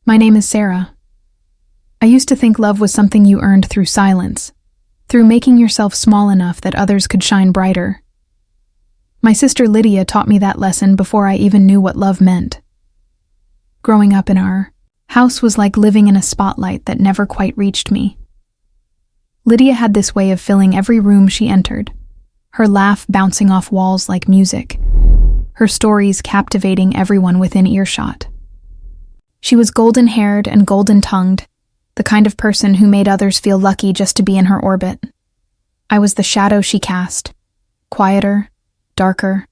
My name is Sarah. I used to think love was something you earned through silence, through making yourself small enough that others could shine brighter. My sister Lydia taught me that lesson before I even knew what love meant. Growing up in our house was like living in a spotlight that never quite reached me. Lydia had this way of filling every room she entered, her laugh bouncing off walls like music, her stories captivating everyone within earshot. She was golden-haired and golden-tongued, the kind of person who made others feel lucky just to be in her orbit. I was the shadow she cast, quieter, darker,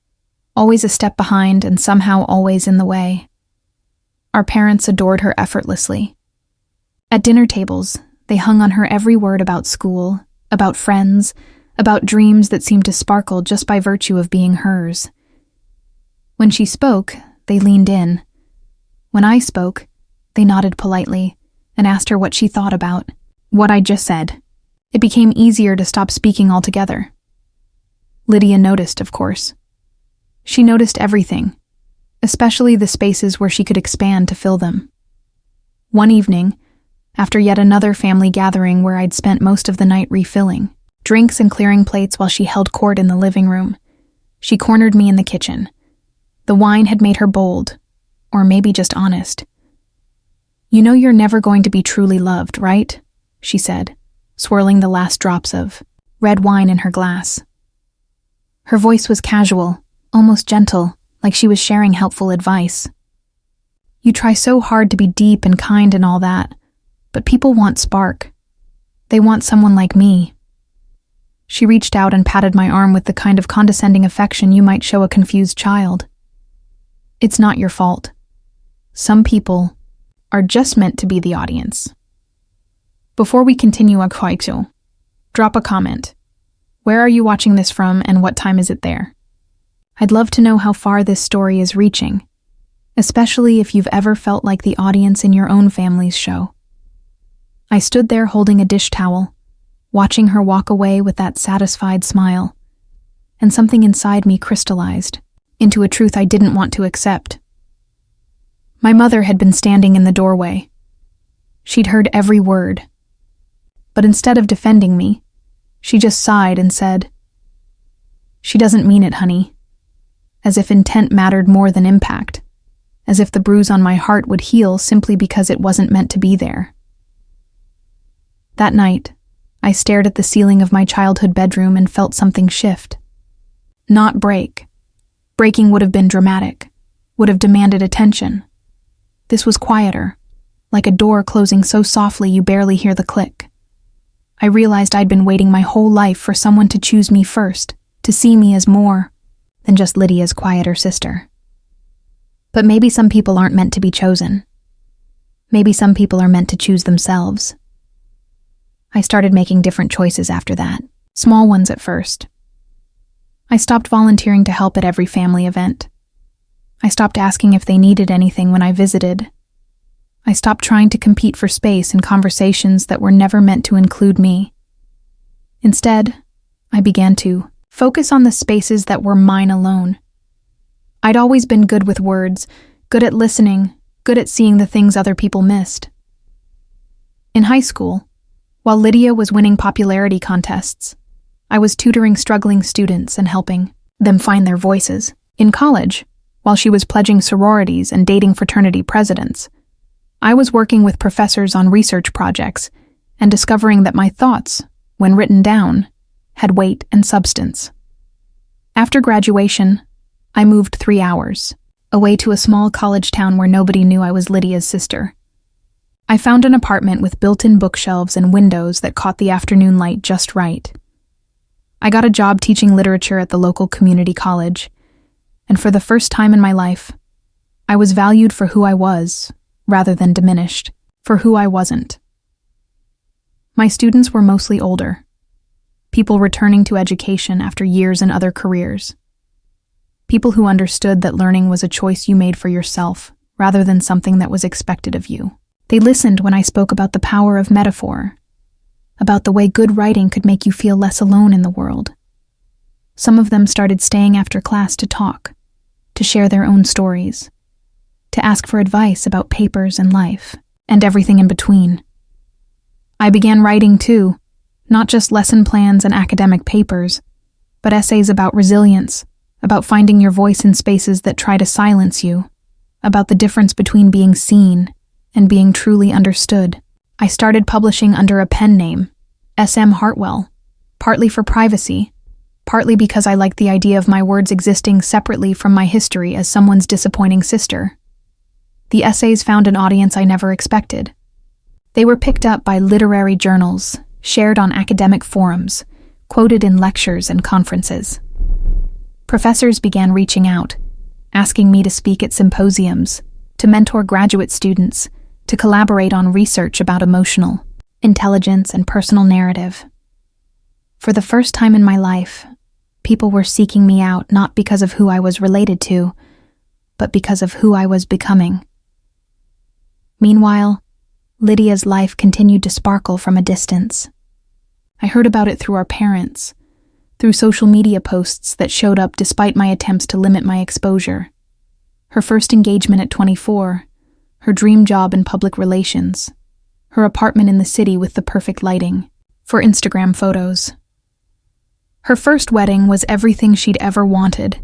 always a step behind and somehow always in the way. Our parents adored her effortlessly. At dinner tables, they hung on her every word about school, about friends, about dreams that seemed to sparkle just by virtue of being hers. When she spoke, they leaned in. When I spoke, they nodded politely and asked her what she thought about what I just said. It became easier to stop speaking altogether. Lydia noticed, of course. She noticed everything, especially the spaces where she could expand to fill them. One evening, after yet another family gathering where I'd spent most of the night refilling drinks and clearing plates while she held court in the living room, she cornered me in the kitchen. The wine had made her bold, or maybe just honest. "You know you're never going to be truly loved, right?" she said, swirling the last drops of red wine in her glass. Her voice was casual, almost gentle, like she was sharing helpful advice. "You try so hard to be deep and kind and all that, but people want spark. They want someone like me." She reached out and patted my arm with the kind of condescending affection you might show a confused child. "It's not your fault. Some people are just meant to be the audience." Before we continue, drop a comment. Where are you watching this from and what time is it there? I'd love to know how far this story is reaching, especially if you've ever felt like the audience in your own family's show. I stood there holding a dish towel, watching her walk away with that satisfied smile, and something inside me crystallized into a truth I didn't want to accept. My mother had been standing in the doorway. She'd heard every word. But instead of defending me, she just sighed and said, "She doesn't mean it, honey," as if intent mattered more than impact, as if the bruise on my heart would heal simply because it wasn't meant to be there. That night, I stared at the ceiling of my childhood bedroom and felt something shift. Not break. Breaking would have been dramatic, would have demanded attention. This was quieter, like a door closing so softly you barely hear the click. I realized I'd been waiting my whole life for someone to choose me first, to see me as more than just Lydia's quieter sister. But maybe some people aren't meant to be chosen. Maybe some people are meant to choose themselves. I started making different choices after that, small ones at first. I stopped volunteering to help at every family event. I stopped asking if they needed anything when I visited. I stopped trying to compete for space in conversations that were never meant to include me. Instead, I began to focus on the spaces that were mine alone. I'd always been good with words, good at listening, good at seeing the things other people missed. In high school, while Lydia was winning popularity contests, I was tutoring struggling students and helping them find their voices. In college, while she was pledging sororities and dating fraternity presidents, I was working with professors on research projects and discovering that my thoughts, when written down, had weight and substance. After graduation, I moved 3 hours, away to a small college town where nobody knew I was Lydia's sister. I found an apartment with built-in bookshelves and windows that caught the afternoon light just right. I got a job teaching literature at the local community college, and for the first time in my life, I was valued for who I was, rather than diminished for who I wasn't. My students were mostly older, people returning to education after years in other careers, people who understood that learning was a choice you made for yourself, rather than something that was expected of you. They listened when I spoke about the power of metaphor, about the way good writing could make you feel less alone in the world. Some of them started staying after class to talk, to share their own stories, to ask for advice about papers and life. and everything in between. I began writing too, not just lesson plans and academic papers, but essays about resilience, about finding your voice in spaces that try to silence you, about the difference between being seen and being truly understood. I started publishing under a pen name, S.M. Hartwell, partly for privacy, partly because I liked the idea of my words existing separately from my history as someone's disappointing sister. The essays found an audience I never expected. They were picked up by literary journals, shared on academic forums, quoted in lectures and conferences. Professors began reaching out, asking me to speak at symposiums, to mentor graduate students, to collaborate on research about emotional intelligence and personal narrative. For the first time in my life, people were seeking me out not because of who I was related to, but because of who I was becoming. Meanwhile, Lydia's life continued to sparkle from a distance. I heard about it through our parents, through social media posts that showed up despite my attempts to limit my exposure. Her first engagement at 24, her dream job in public relations, her apartment in the city with the perfect lighting for Instagram photos. Her first wedding was everything she'd ever wanted,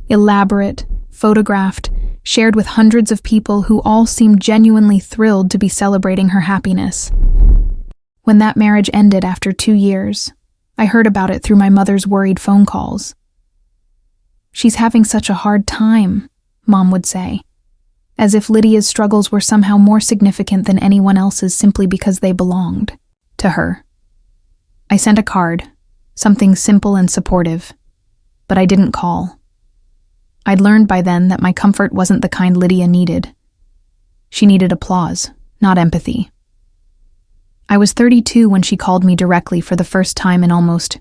elaborate, photographed, shared with hundreds of people who all seemed genuinely thrilled to be celebrating her happiness. When that marriage ended after 2 years, I heard about it through my mother's worried phone calls. "She's having such a hard time," Mom would say, as if Lydia's struggles were somehow more significant than anyone else's simply because they belonged to her. I sent a card, something simple and supportive, but I didn't call. I'd learned by then that my comfort wasn't the kind Lydia needed. She needed applause, not empathy. I was 32 when she called me directly for the first time in almost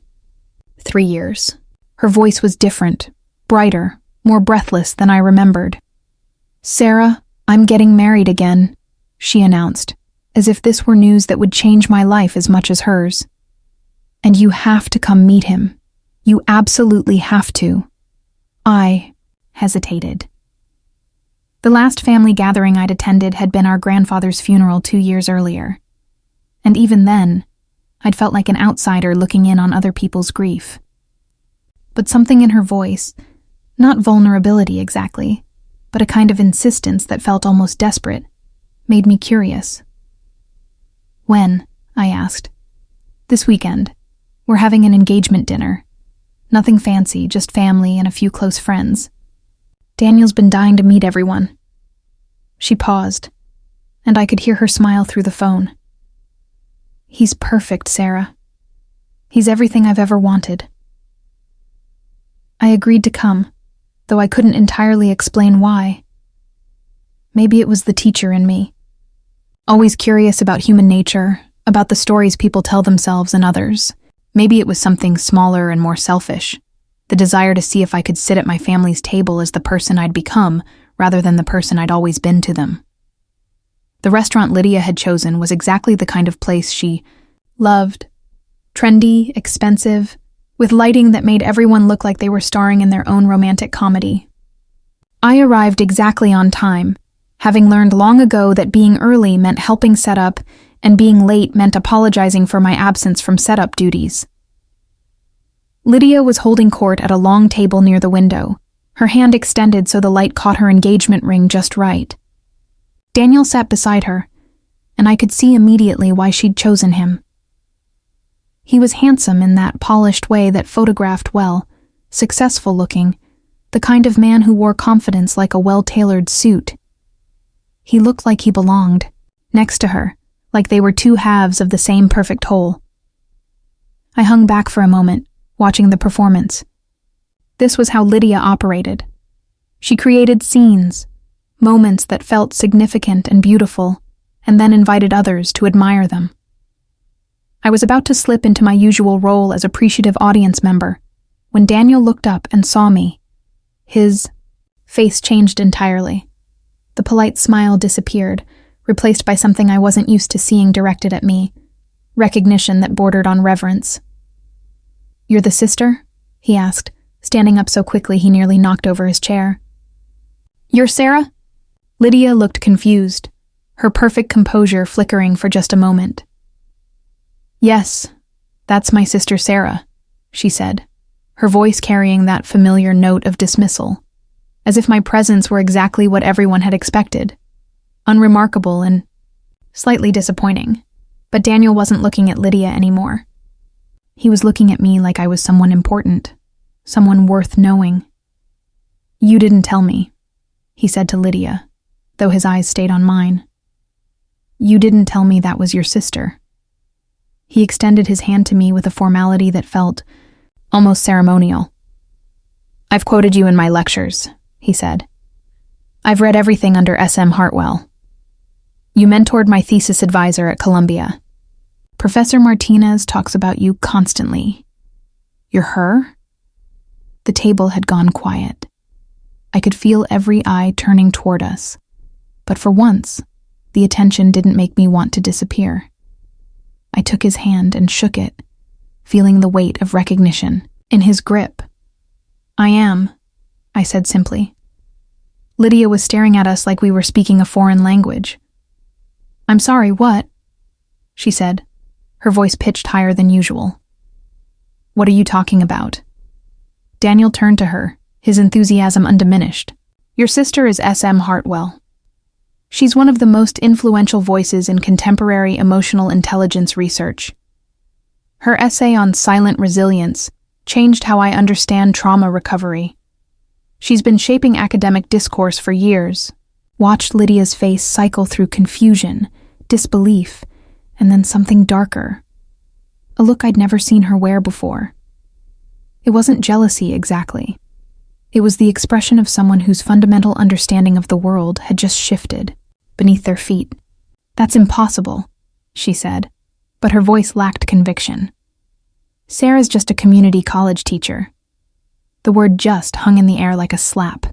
3 years. Her voice was different, brighter, more breathless than I remembered. "Sarah, I'm getting married again," she announced, as if this were news that would change my life as much as hers. "And you have to come meet him. You absolutely have to." I hesitated. The last family gathering I'd attended had been our grandfather's funeral 2 years earlier. And even then, I'd felt like an outsider looking in on other people's grief. But something in her voice, not vulnerability exactly, but a kind of insistence that felt almost desperate, made me curious. "When?" I asked. "This weekend. We're having an engagement dinner. Nothing fancy, just family and a few close friends. Daniel's been dying to meet everyone." She paused, and I could hear her smile through the phone. "He's perfect, Sarah. He's everything I've ever wanted." I agreed to come, though I couldn't entirely explain why. Maybe it was the teacher in me, always curious about human nature, about the stories people tell themselves and others. Maybe it was something smaller and more selfish, the desire to see if I could sit at my family's table as the person I'd become rather than the person I'd always been to them. The restaurant Lydia had chosen was exactly the kind of place she loved. Trendy, expensive, with lighting that made everyone look like they were starring in their own romantic comedy. I arrived exactly on time, having learned long ago that being early meant helping set up and being late meant apologizing for my absence from setup duties. Lydia was holding court at a long table near the window, her hand extended so the light caught her engagement ring just right. Daniel sat beside her, and I could see immediately why she'd chosen him. He was handsome in that polished way that photographed well, successful looking, the kind of man who wore confidence like a well-tailored suit. He looked like he belonged, next to her, like they were two halves of the same perfect whole. I hung back for a moment, watching the performance. This was how Lydia operated. She created scenes, moments that felt significant and beautiful, and then invited others to admire them. I was about to slip into my usual role as appreciative audience member when Daniel looked up and saw me. His face changed entirely. The polite smile disappeared, replaced by something I wasn't used to seeing directed at me, recognition that bordered on reverence. "You're the sister?" he asked, standing up so quickly he nearly knocked over his chair. "You're Sarah?" Lydia looked confused. her perfect composure flickering for just a moment. "Yes, that's my sister Sarah," she said, her voice carrying that familiar note of dismissal, as if my presence were exactly what everyone had expected, unremarkable and slightly disappointing. But Daniel wasn't looking at Lydia anymore. He was looking at me like I was someone important, someone worth knowing. "You didn't tell me," he said to Lydia, though his eyes stayed on mine. "You didn't tell me that was your sister." He extended his hand to me with a formality that felt almost ceremonial. "I've quoted you in my lectures," he said. "I've read everything under S.M. Hartwell. You mentored my thesis advisor at Columbia. Professor Martinez talks about you constantly. You're her?" The table had gone quiet. I could feel every eye turning toward us, but for once, the attention didn't make me want to disappear. I took his hand and shook it, feeling the weight of recognition in his grip. "I am," I said simply. Lydia was staring at us like we were speaking a foreign language. "I'm sorry, what?" she said, her voice pitched higher than usual. "What are you talking about?" Daniel turned to her, his enthusiasm undiminished. "Your sister is S.M. Hartwell. She's one of the most influential voices in contemporary emotional intelligence research. Her essay on silent resilience changed how I understand trauma recovery. She's been shaping academic discourse for years." Watched Lydia's face cycle through confusion, disbelief, and then something darker. A look I'd never seen her wear before. It wasn't jealousy exactly. It was the expression of someone whose fundamental understanding of the world had just shifted beneath their feet. "That's impossible," she said, but her voice lacked conviction. "Sarah's just a community college teacher." The word "just" hung in the air like a slap.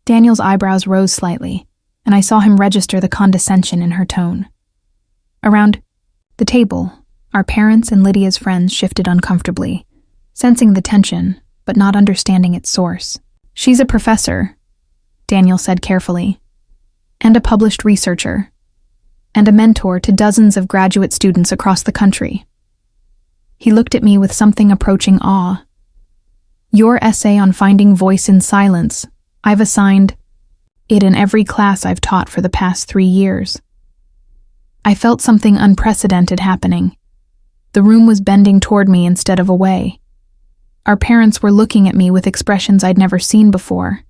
Daniel's eyebrows rose slightly, and I saw him register the condescension in her tone. Around the table, our parents and Lydia's friends shifted uncomfortably, sensing the tension, but not understanding its source. "She's a professor," Daniel said carefully, "and a published researcher, and a mentor to dozens of graduate students across the country." He looked at me with something approaching awe. "Your essay on finding voice in silence, I've assigned it in every class I've taught for the past 3 years." I felt something unprecedented happening. The room was bending toward me instead of away. Our parents were looking at me with expressions I'd never seen before,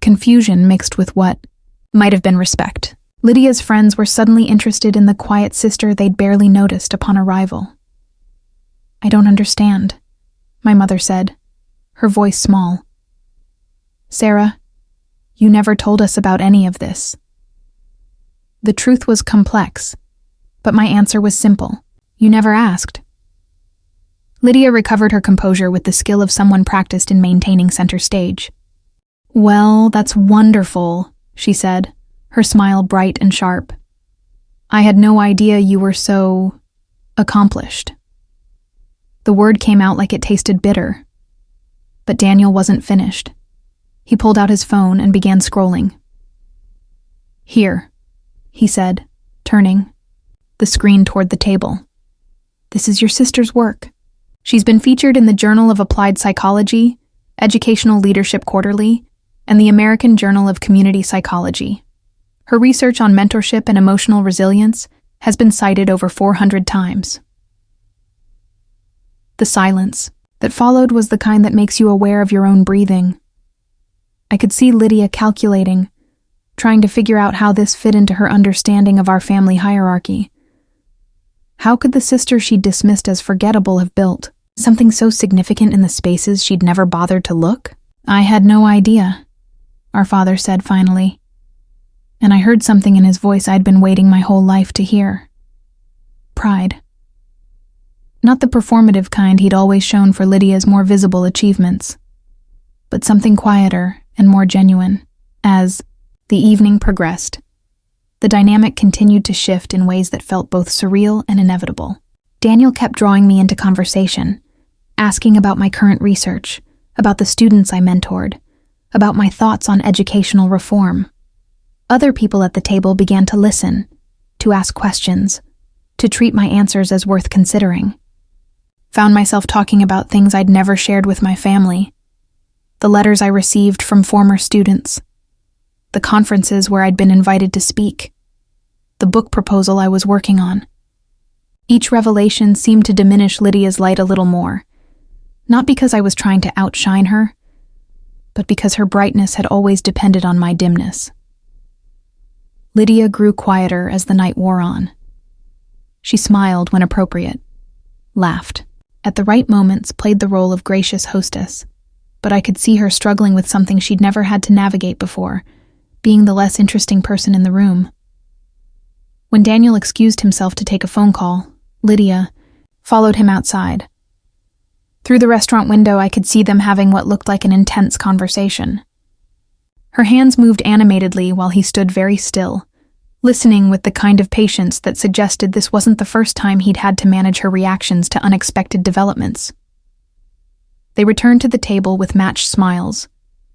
confusion mixed with what might have been respect. Lydia's friends were suddenly interested in the quiet sister they'd barely noticed upon arrival. "I don't understand," my mother said, her voice small. "Sarah, you never told us about any of this." The truth was complex, but my answer was simple. "You never asked." Lydia recovered her composure with the skill of someone practiced in maintaining center stage. "Well, that's wonderful," she said, her smile bright and sharp. "I had no idea you were so accomplished." The word came out like it tasted bitter. But Daniel wasn't finished. He pulled out his phone and began scrolling. "Here," he said, turning the screen toward the table. "This is your sister's work. She's been featured in the Journal of Applied Psychology, Educational Leadership Quarterly, and the American Journal of Community Psychology. Her research on mentorship and emotional resilience has been cited over 400 times." The silence that followed was the kind that makes you aware of your own breathing. I could see Lydia calculating, trying to figure out how this fit into her understanding of our family hierarchy. How could the sister she'd dismissed as forgettable have built something so significant in the spaces she'd never bothered to look? "I had no idea," our father said finally, and I heard something in his voice I'd been waiting my whole life to hear. Pride. Not the performative kind he'd always shown for Lydia's more visible achievements, but something quieter and more genuine. As the evening progressed, the dynamic continued to shift in ways that felt both surreal and inevitable. Daniel kept drawing me into conversation, asking about my current research, about the students I mentored, about my thoughts on educational reform. Other people at the table began to listen, to ask questions, to treat my answers as worth considering. Found myself talking about things I'd never shared with my family. The letters I received from former students. The conferences where I'd been invited to speak. The book proposal I was working on. Each revelation seemed to diminish Lydia's light a little more. Not because I was trying to outshine her, but because her brightness had always depended on my dimness. Lydia grew quieter as the night wore on. She smiled when appropriate, laughed, at the right moments played the role of gracious hostess, but I could see her struggling with something she'd never had to navigate before, being the less interesting person in the room. When Daniel excused himself to take a phone call, Lydia followed him outside. Through the restaurant window, I could see them having what looked like an intense conversation. Her hands moved animatedly while he stood very still, listening with the kind of patience that suggested this wasn't the first time he'd had to manage her reactions to unexpected developments. They returned to the table with matched smiles,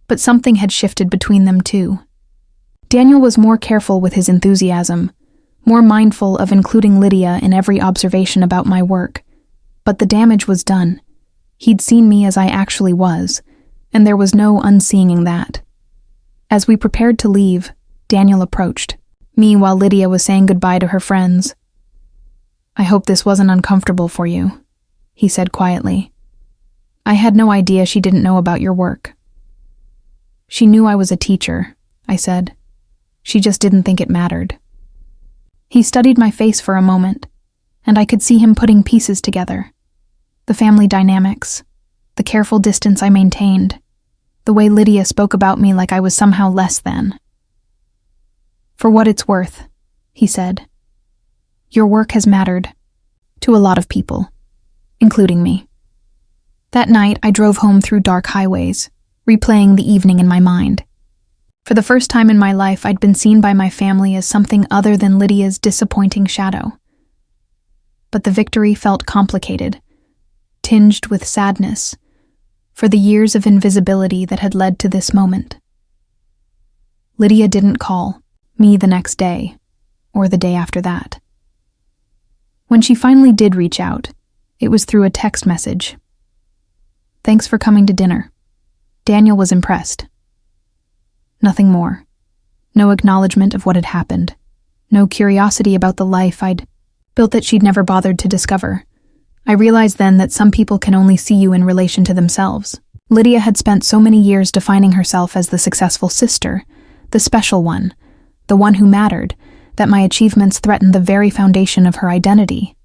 but something had shifted between them too. Daniel was more careful with his enthusiasm, more mindful of including Lydia in every observation about my work, but the damage was done. He'd seen me as I actually was, and there was no unseeing that. As we prepared to leave, Daniel approached me while Lydia was saying goodbye to her friends. "I hope this wasn't uncomfortable for you," he said quietly. "I had no idea she didn't know about your work." "She knew I was a teacher," I said. "She just didn't think it mattered." He studied my face for a moment, and I could see him putting pieces together. The family dynamics, the careful distance I maintained, the way Lydia spoke about me like I was somehow less than. "For what it's worth," he said, "your work has mattered to a lot of people, including me." That night, I drove home through dark highways, replaying the evening in my mind. For the first time in my life, I'd been seen by my family as something other than Lydia's disappointing shadow. But the victory felt complicated, tinged with sadness, for the years of invisibility that had led to this moment. Lydia didn't call me the next day, or the day after that. When she finally did reach out, it was through a text message. "Thanks for coming to dinner." Daniel was impressed. Nothing more. No acknowledgement of what had happened. No curiosity about the life I'd built that she'd never bothered to discover. I realized then that some people can only see you in relation to themselves. Lydia had spent so many years defining herself as the successful sister, the special one, the one who mattered, that my achievements threatened the very foundation of her identity.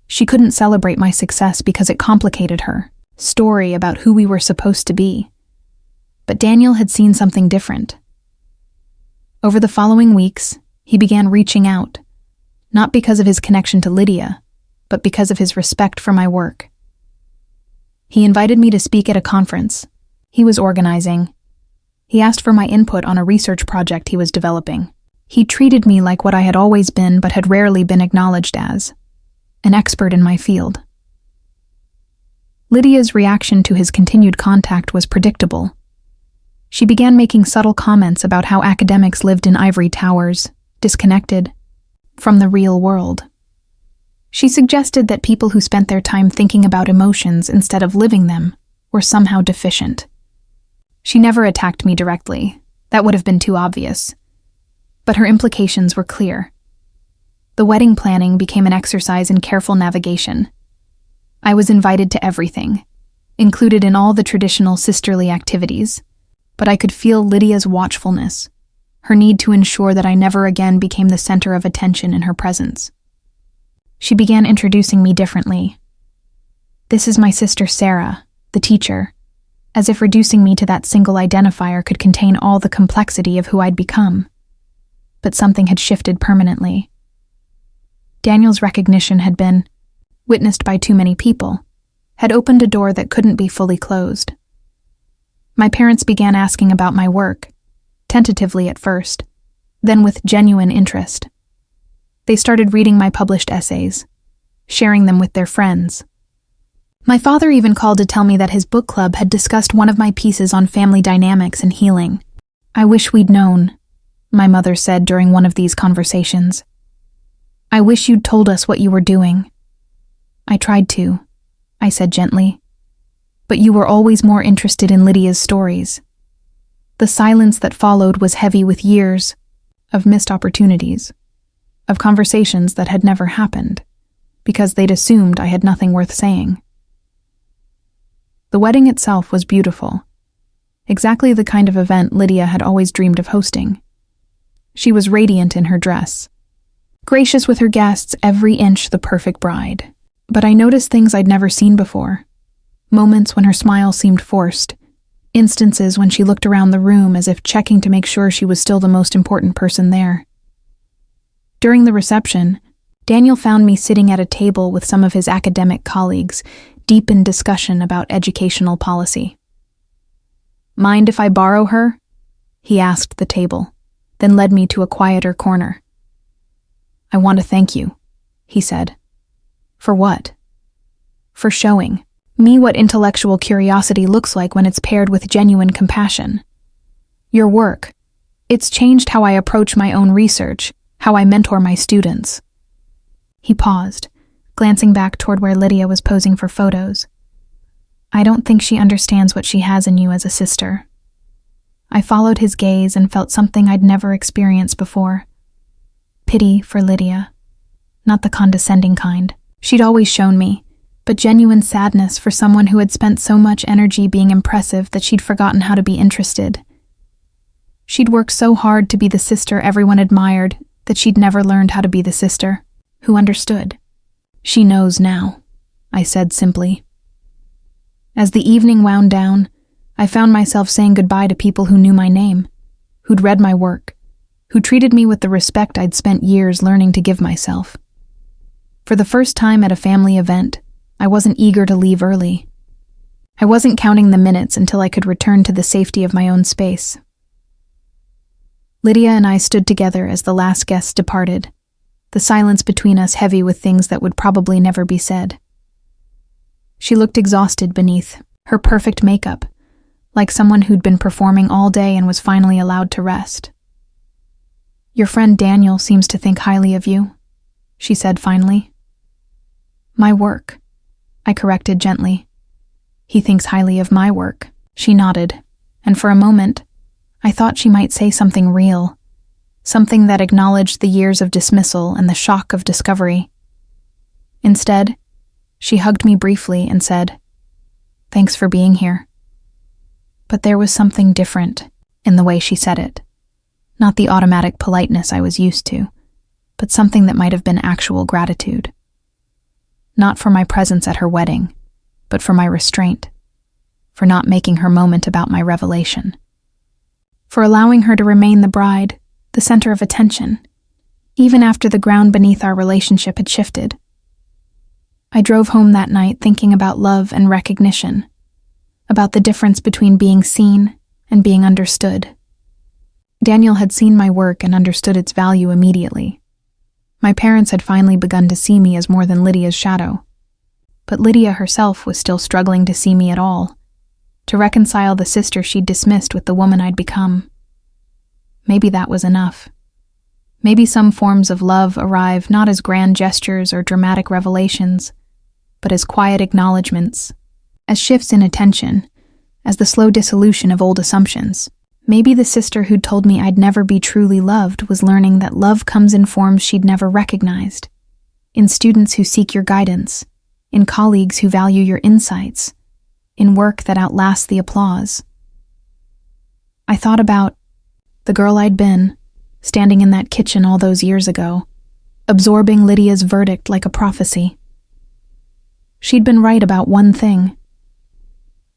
She couldn't celebrate my success because it complicated her story about who we were supposed to be. But Daniel had seen something different. Over the following weeks, he began reaching out, not because of his connection to Lydia, but because of his respect for my work. He invited me to speak at a conference he was organizing. He asked for my input on a research project he was developing. He treated me like what I had always been but had rarely been acknowledged as, an expert in my field. Lydia's reaction to his continued contact was predictable. She began making subtle comments about how academics lived in ivory towers, disconnected from the real world. She suggested that people who spent their time thinking about emotions instead of living them were somehow deficient. She never attacked me directly. That would have been too obvious. But her implications were clear. The wedding planning became an exercise in careful navigation. I was invited to everything, included in all the traditional sisterly activities, but I could feel Lydia's watchfulness, her need to ensure that I never again became the center of attention in her presence. She began introducing me differently. "This is my sister Sarah, the teacher," as if reducing me to that single identifier could contain all the complexity of who I'd become. But something had shifted permanently. Daniel's recognition had been witnessed by too many people, had opened a door that couldn't be fully closed. My parents began asking about my work, tentatively at first, then with genuine interest. They started reading my published essays, sharing them with their friends. My father even called to tell me that his book club had discussed one of my pieces on family dynamics and healing. I wish we'd known. my mother said during one of these conversations. I wish you'd told us what you were doing. I tried to, I said gently. But you were always more interested in Lydia's stories. The silence that followed was heavy with years of missed opportunities, of conversations that had never happened, because they'd assumed I had nothing worth saying. The wedding itself was beautiful, exactly the kind of event Lydia had always dreamed of hosting. She was radiant in her dress, gracious with her guests, every inch the perfect bride. But I noticed things I'd never seen before. Moments when her smile seemed forced, instances when she looked around the room as if checking to make sure she was still the most important person there. During the reception, Daniel found me sitting at a table with some of his academic colleagues, deep in discussion about educational policy. Mind if I borrow her? He asked the table, then led me to a quieter corner. I want to thank you, he said. For what? For showing me what intellectual curiosity looks like when it's paired with genuine compassion. Your work, it's changed how I approach my own research, how I mentor my students. He paused, glancing back toward where Lydia was posing for photos. I don't think she understands what she has in you as a sister. I followed his gaze and felt something I'd never experienced before. Pity for Lydia. Not the condescending kind she'd always shown me, but genuine sadness for someone who had spent so much energy being impressive that she'd forgotten how to be interested. She'd worked so hard to be the sister everyone admired that she'd never learned how to be the sister who understood. She knows now, I said simply. As the evening wound down, I found myself saying goodbye to people who knew my name, who'd read my work, who treated me with the respect I'd spent years learning to give myself. For the first time at a family event, I wasn't eager to leave early. I wasn't counting the minutes until I could return to the safety of my own space. Lydia and I stood together as the last guests departed, the silence between us heavy with things that would probably never be said. She looked exhausted beneath her perfect makeup, like someone who'd been performing all day and was finally allowed to rest. Your friend Daniel seems to think highly of you, she said finally. My work, I corrected gently. He thinks highly of my work, she nodded, and for a moment, I thought she might say something real, something that acknowledged the years of dismissal and the shock of discovery. Instead, she hugged me briefly and said, Thanks for being here. But there was something different in the way she said it. Not the automatic politeness I was used to, but something that might have been actual gratitude. Not for my presence at her wedding, but for my restraint, for not making her moment about my revelation, for allowing her to remain the bride, the center of attention, even after the ground beneath our relationship had shifted. I drove home that night thinking about love and recognition, about the difference between being seen and being understood. Daniel had seen my work and understood its value immediately. My parents had finally begun to see me as more than Lydia's shadow. But Lydia herself was still struggling to see me at all, to reconcile the sister she'd dismissed with the woman I'd become. Maybe that was enough. Maybe some forms of love arrive not as grand gestures or dramatic revelations, but as quiet acknowledgments, as shifts in attention, as the slow dissolution of old assumptions. Maybe the sister who'd told me I'd never be truly loved was learning that love comes in forms she'd never recognized, in students who seek your guidance, in colleagues who value your insights, in work that outlasts the applause. I thought about the girl I'd been, standing in that kitchen all those years ago, absorbing Lydia's verdict like a prophecy. She'd been right about one thing.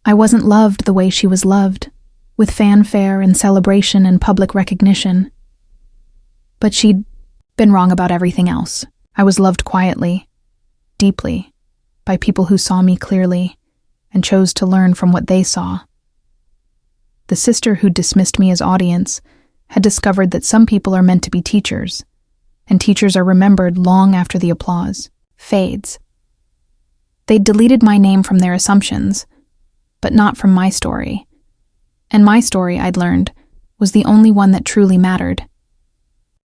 I wasn't loved the way she was loved, with fanfare and celebration and public recognition. But she'd been wrong about everything else. I was loved quietly, deeply, by people who saw me clearly and chose to learn from what they saw. The sister who dismissed me as audience had discovered that some people are meant to be teachers, and teachers are remembered long after the applause fades. They'd deleted my name from their assumptions, but not from my story. And my story, I'd learned, was the only one that truly mattered.